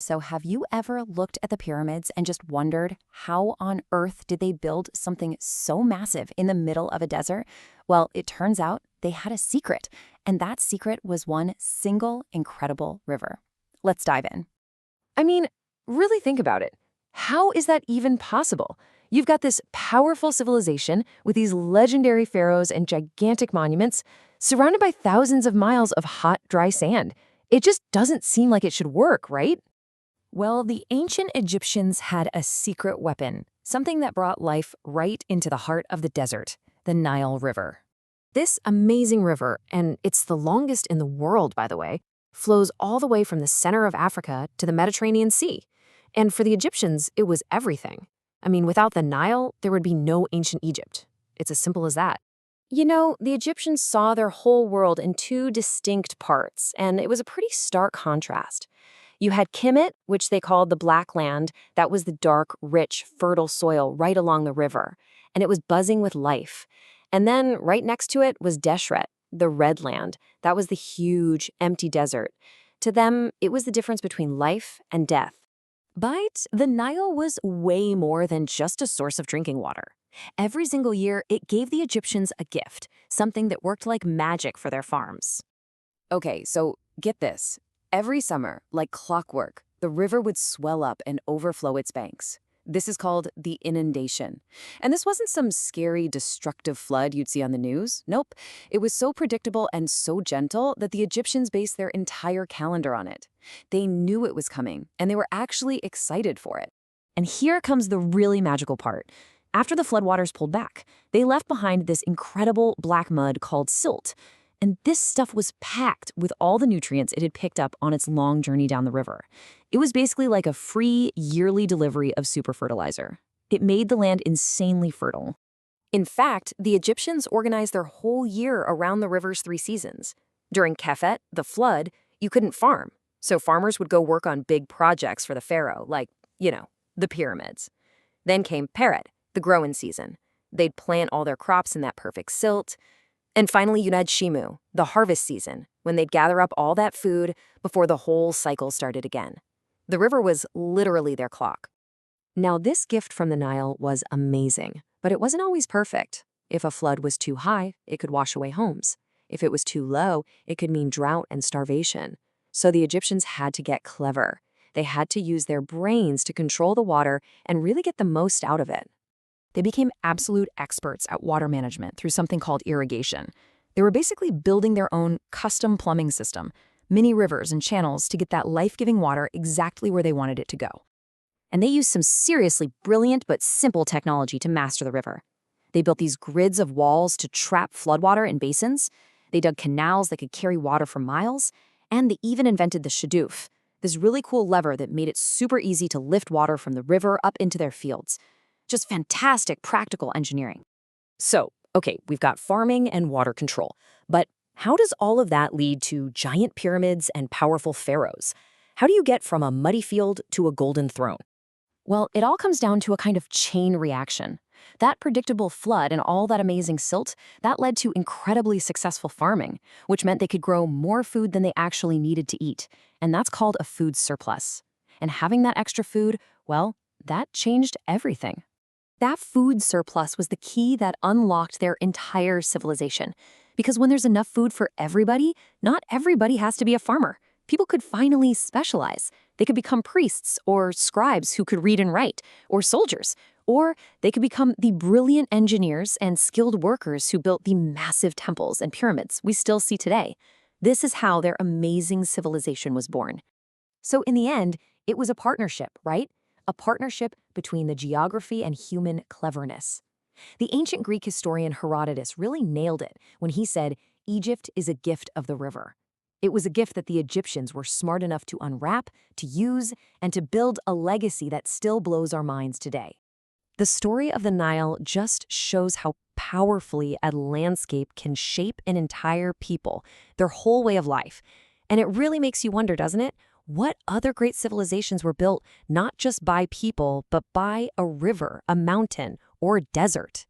So, have you ever looked at the pyramids and just wondered how on earth did they build something so massive in the middle of a desert? Well, it turns out they had a secret, and that secret was one single incredible river. Let's dive in. I mean, really think about it. How is that even possible? You've got this powerful civilization with these legendary pharaohs and gigantic monuments surrounded by thousands of miles of hot, dry sand. It just doesn't seem like it should work, right? Well, the ancient Egyptians had a secret weapon, something that brought life right into the heart of the desert, the Nile River. This amazing river, and it's the longest in the world, by the way, flows all the way from the center of Africa to the Mediterranean Sea. And for the Egyptians, it was everything. I mean, without the Nile, there would be no ancient Egypt. It's as simple as that. You know, the Egyptians saw their whole world in two distinct parts, and it was a pretty stark contrast. You had Kemet, which they called the Black Land. That was the dark, rich, fertile soil right along the river, and it was buzzing with life. And then right next to it was Deshret, the Red Land. That was the huge, empty desert. To them, it was the difference between life and death. But the Nile was way more than just a source of drinking water. Every single year, it gave the Egyptians a gift, something that worked like magic for their farms. Okay, so get this. Every summer, like clockwork, the river would swell up and overflow its banks. This is called the inundation. And this wasn't some scary, destructive flood you'd see on the news. Nope. It was so predictable and so gentle that the Egyptians based their entire calendar on it. They knew it was coming, and they were actually excited for it. And here comes the really magical part. After the floodwaters pulled back, they left behind this incredible black mud called silt. And this stuff was packed with all the nutrients it had picked up on its long journey down the river. It was basically like a free yearly delivery of super fertilizer. It made the land insanely fertile. In fact, the Egyptians organized their whole year around the river's three seasons. During Kefet, the flood, you couldn't farm. So farmers would go work on big projects for the pharaoh, like, the pyramids. Then came Peret, the growing season. They'd plant all their crops in that perfect silt. And finally, you'd had Shimu, the harvest season, when they'd gather up all that food before the whole cycle started again. The river was literally their clock. Now, this gift from the Nile was amazing, but it wasn't always perfect. If a flood was too high, it could wash away homes. If it was too low, it could mean drought and starvation. So the Egyptians had to get clever. They had to use their brains to control the water and really get the most out of it. They became absolute experts at water management through something called irrigation. They were basically building their own custom plumbing system, mini rivers and channels to get that life-giving water exactly where they wanted it to go. And they used some seriously brilliant but simple technology to master the river. They built these grids of walls to trap floodwater in basins. They dug canals that could carry water for miles. And they even invented the shadoof, this really cool lever that made it super easy to lift water from the river up into their fields. Just fantastic practical engineering. So, okay, we've got farming and water control. But how does all of that lead to giant pyramids and powerful pharaohs? How do you get from a muddy field to a golden throne? Well, it all comes down to a kind of chain reaction. That predictable flood and all that amazing silt, that led to incredibly successful farming, which meant they could grow more food than they actually needed to eat. And that's called a food surplus. And having that extra food, well, that changed everything. That food surplus was the key that unlocked their entire civilization. Because when there's enough food for everybody, not everybody has to be a farmer. People could finally specialize. They could become priests or scribes who could read and write, or soldiers. Or they could become the brilliant engineers and skilled workers who built the massive temples and pyramids we still see today. This is how their amazing civilization was born. So in the end, it was a partnership, right? A partnership between the geography and human cleverness. The ancient Greek historian Herodotus really nailed it when he said, Egypt is a gift of the river. It was a gift that the Egyptians were smart enough to unwrap, to use, and to build a legacy that still blows our minds today. The story of the Nile just shows how powerfully a landscape can shape an entire people, their whole way of life. And it really makes you wonder, doesn't it? What other great civilizations were built not just by people, but by a river, a mountain, or a desert?